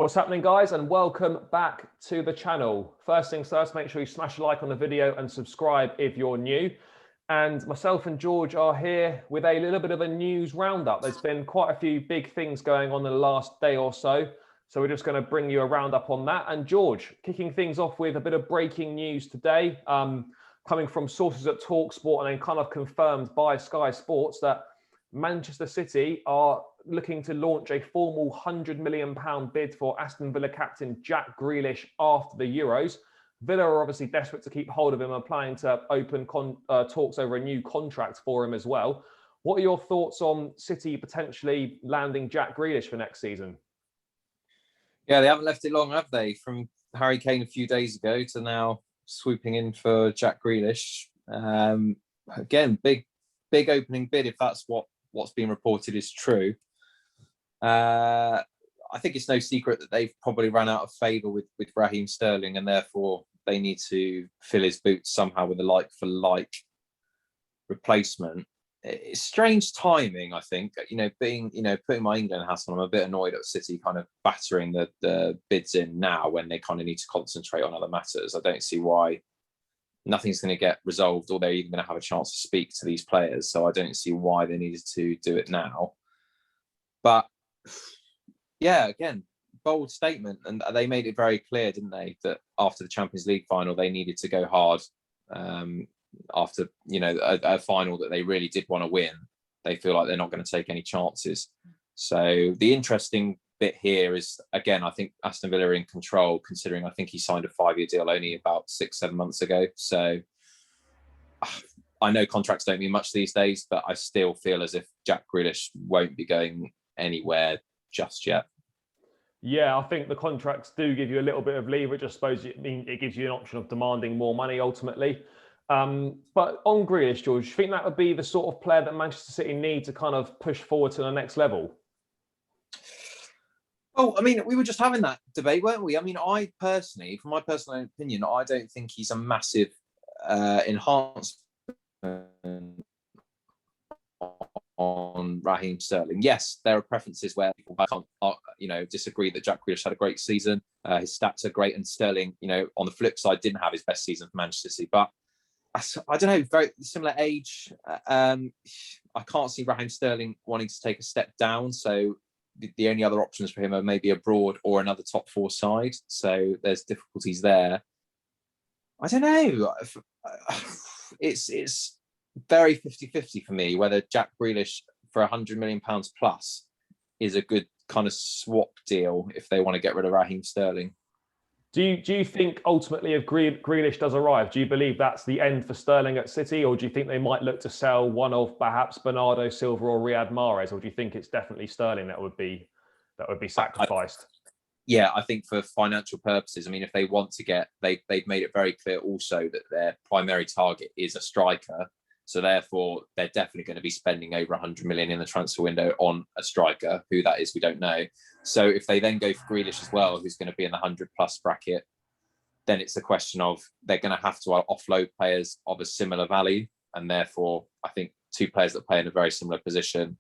What's happening, guys, and welcome back to the channel. First things first, make sure you smash a like on the video and subscribe if you're new. And myself and George are here with a little bit of a news roundup. There's been quite a few big things going on in the last day or so. So we're just going to bring you a roundup on that. And George, kicking things off with a bit of breaking news today, coming from sources at TalkSport and then kind of confirmed by Sky Sports that Manchester City are looking to launch a formal £100 million bid for Aston Villa captain Jack Grealish after the Euros. Villa are obviously desperate to keep hold of him and planning to open talks over a new contract for him as well. What are your thoughts on City potentially landing Jack Grealish for next season? Yeah, they haven't left it long, have they? From Harry Kane a few days ago to now swooping in for Jack Grealish. Again, big opening bid if that's what's been reported is true. I think it's no secret that they've probably run out of favour with Raheem Sterling, and therefore they need to fill his boots somehow with a like-for-like replacement. It's strange timing, I think. Putting my England hat on, I'm a bit annoyed at City kind of battering the bids in now when they kind of need to concentrate on other matters. I don't see why nothing's going to get resolved or they're even going to have a chance to speak to these players. So I don't see why they needed to do it now. But yeah, again, bold statement. And they made it very clear, didn't they, that after the Champions League final, they needed to go hard after, a final that they really did want to win. They feel like they're not going to take any chances. So the interesting bit here is, again, I think Aston Villa are in control, considering I think he signed a 5-year deal only about 6-7 months ago. So I know contracts don't mean much these days, but I still feel as if Jack Grealish won't be going anywhere just yet. Yeah, I think the contracts do give you a little bit of leverage. I suppose it gives you an option of demanding more money ultimately. But on Grealish, George, do you think that would be the sort of player that Manchester City need to kind of push forward to the next level? Oh, I mean, we were just having that debate, weren't we? I mean, I personally, from my personal opinion, I don't think he's a massive enhancement on Raheem Sterling. Yes, there are preferences where people can't, disagree that Jack Grealish had a great season. His stats are great, and Sterling, on the flip side, didn't have his best season for Manchester City. But I don't know, very similar age. I can't see Raheem Sterling wanting to take a step down. So the only other options for him are maybe abroad or another top 4 side. So there's difficulties there. I don't know. It's very 50-50 for me whether Jack Grealish for £100 million plus is a good kind of swap deal if they want to get rid of Raheem Sterling. Do you think ultimately if Grealish does arrive, do you believe that's the end for Sterling at City, or do you think they might look to sell one of perhaps Bernardo Silva or Riyad Mahrez, or do you think it's definitely Sterling that would be sacrificed? I think for financial purposes, I mean, if they want to they've made it very clear also that their primary target is a striker. So therefore, they're definitely going to be spending over 100 million in the transfer window on a striker. Who that is, we don't know. So if they then go for Grealish as well, who's going to be in the 100+ bracket, then it's a question of they're going to have to offload players of a similar value. And therefore, I think 2 players that play in a very similar position.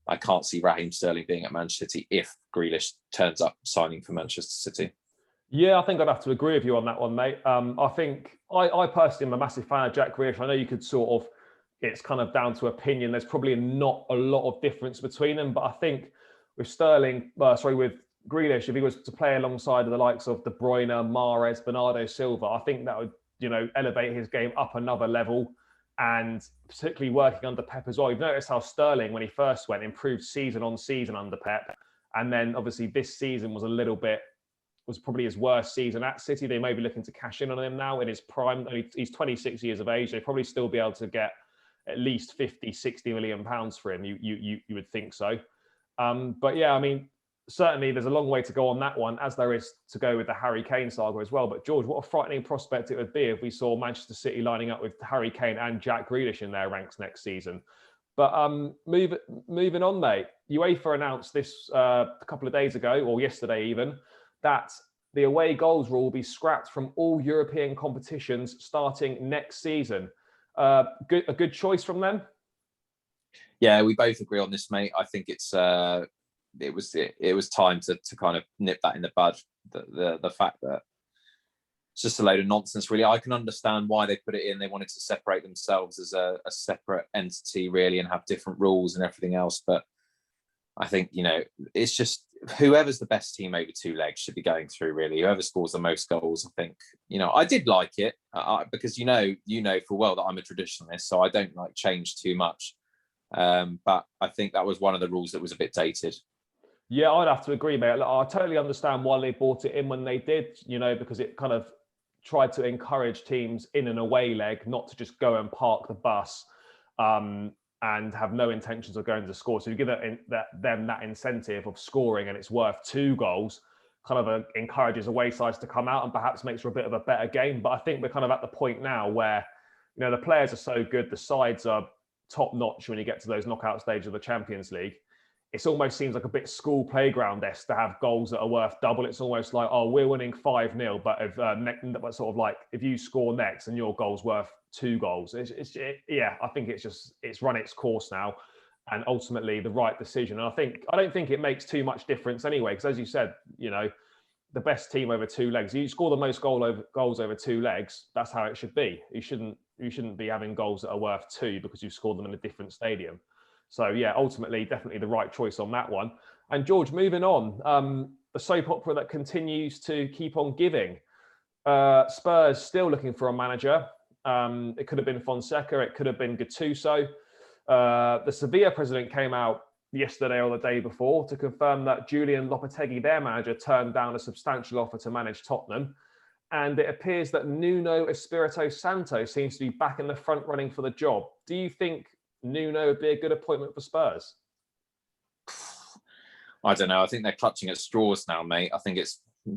I can't see Raheem Sterling being at Manchester City if Grealish turns up signing for Manchester City. Yeah, I think I'd have to agree with you on that one, mate. I think I personally am a massissive fan of Jack Grealish. I know you could sort of, it's kind of down to opinion. There's probably not a lot of difference between them, but I think with with Grealish, if he was to play alongside the likes of De Bruyne, Mahrez, Bernardo Silva, I think that would, elevate his game up another level. And particularly working under Pep as well. You've noticed how Sterling, when he first went, improved season on season under Pep. And then obviously this season was probably his worst season at City. They may be looking to cash in on him now in his prime. He's 26 years of age. They'd probably still be able to get at least 50-60 million pounds for him. You would think so. But yeah, I mean, certainly there's a long way to go on that one, as there is to go with the Harry Kane saga as well. But George, what a frightening prospect it would be if we saw Manchester City lining up with Harry Kane and Jack Grealish in their ranks next season. But moving on, mate, UEFA announced this a couple of days ago, or yesterday even, that the away goals rule will be scrapped from all European competitions starting next season. A good choice from them? Yeah, we both agree on this, mate. I think it's it was time to kind of nip that in the bud. The fact that it's just a load of nonsense, really. I can understand why they put it in. They wanted to separate themselves as a separate entity, really, and have different rules and everything else. But I think, it's just whoever's the best team over 2 legs should be going through, really. Whoever scores the most goals, I think. I did like it because you know full well that I'm a traditionalist, so I don't like change too much. But I think that was one of the rules that was a bit dated. Yeah, I'd have to agree, mate. I totally understand why they brought it in when they did, because it kind of tried to encourage teams in an away leg not to just go and park the bus and have no intentions of going to score. So you give them that incentive of scoring and it's worth 2 goals, kind of encourages away sides to come out and perhaps makes for a bit of a better game. But I think we're kind of at the point now where, the players are so good, the sides are top notch when you get to those knockout stages of the Champions League. It almost seems like a bit school playground-esque to have goals that are worth double. It's almost like, oh, we're winning 5-0, but if you score next and your goal's worth 2 goals, I think it's run its course now, and ultimately the right decision. And I don't think it makes too much difference anyway, because as you said, the best team over 2 legs, you score the most goals over 2 legs. That's how it should be. You shouldn't be having goals that are worth 2 because you scored them in a different stadium. So, yeah, ultimately, definitely the right choice on that one. And George, moving on, the soap opera that continues to keep on giving. Spurs still looking for a manager. It could have been Fonseca. It could have been Gattuso. The Sevilla president came out yesterday or the day before to confirm that Julian Lopetegui, their manager, turned down a substantial offer to manage Tottenham. And it appears that Nuno Espirito Santo seems to be back in the front running for the job. Do you think Nuno would be a good appointment for Spurs? I don't know. I think they're clutching at straws now, mate. I think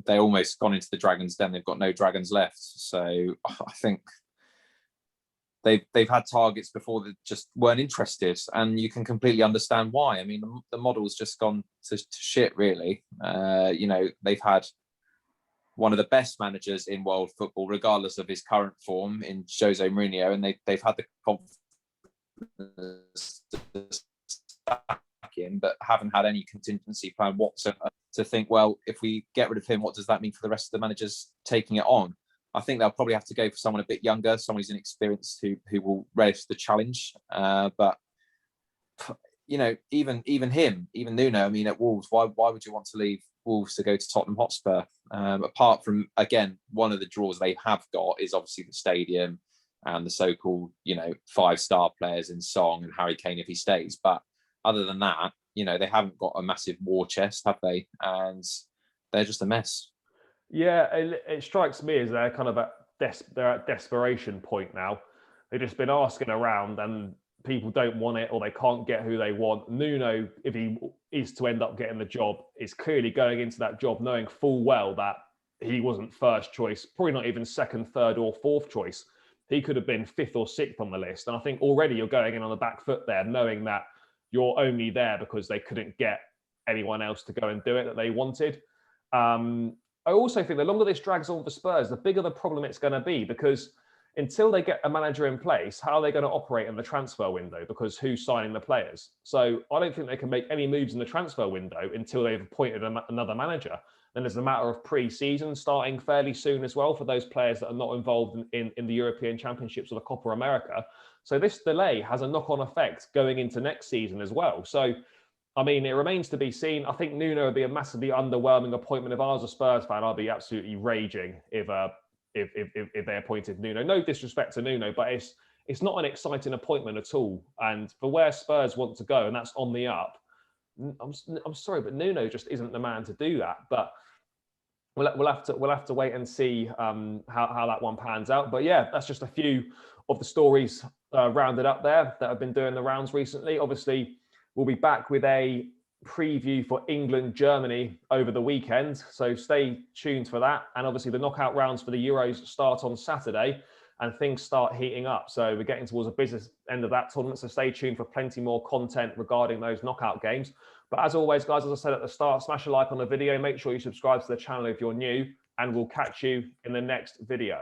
they almost gone into the Dragons' den. They've got no Dragons left. So I think they've had targets before that just weren't interested, and you can completely understand why. I mean, the model's just gone to shit, really. They've had one of the best managers in world football, regardless of his current form, in Jose Mourinho, and they've had the confidence in, but haven't had any contingency plan whatsoever to think, well, if we get rid of him, what does that mean for the rest of the managers taking it on? I think they'll probably have to go for someone a bit younger, someone who's inexperienced, who will relish the challenge. But even Nuno, I mean, at Wolves, why would you want to leave Wolves to go to Tottenham Hotspur? Apart from, again, one of the draws they have got is obviously the stadium and the so-called, 5-star players in Song and Harry Kane if he stays. But other than that, they haven't got a massive war chest, have they? And they're just a mess. Yeah, it strikes me as they're kind of they're at desperation point now. They've just been asking around and people don't want it or they can't get who they want. Nuno, if he is to end up getting the job, is clearly going into that job knowing full well that he wasn't first choice, probably not even second, third or fourth choice. He could have been 5th or 6th on the list. And I think already you're going in on the back foot there, knowing that you're only there because they couldn't get anyone else to go and do it that they wanted. I also think the longer this drags on for Spurs, the bigger the problem it's going to be, because until they get a manager in place, how are they going to operate in the transfer window? Because who's signing the players? So I don't think they can make any moves in the transfer window until they've appointed another manager. Then there's a matter of pre-season starting fairly soon as well for those players that are not involved in the European Championships or the Copa America. So this delay has a knock-on effect going into next season as well. So I mean, it remains to be seen. I think Nuno would be a massively underwhelming appointment. If I was a Spurs fan, I'd be absolutely raging if they appointed Nuno. No disrespect to Nuno, but it's not an exciting appointment at all. And for where Spurs want to go, and that's on the up, I'm sorry, but Nuno just isn't the man to do that. But we'll have to wait and see how that one pans out. But yeah, that's just a few of the stories rounded up there that have been doing the rounds recently. Obviously, we'll be back with a preview for England-Germany over the weekend. So stay tuned for that. And obviously the knockout rounds for the Euros start on Saturday and things start heating up. So we're getting towards the business end of that tournament. So stay tuned for plenty more content regarding those knockout games. But as always, guys, as I said at the start, smash a like on the video. Make sure you subscribe to the channel if you're new, and we'll catch you in the next video.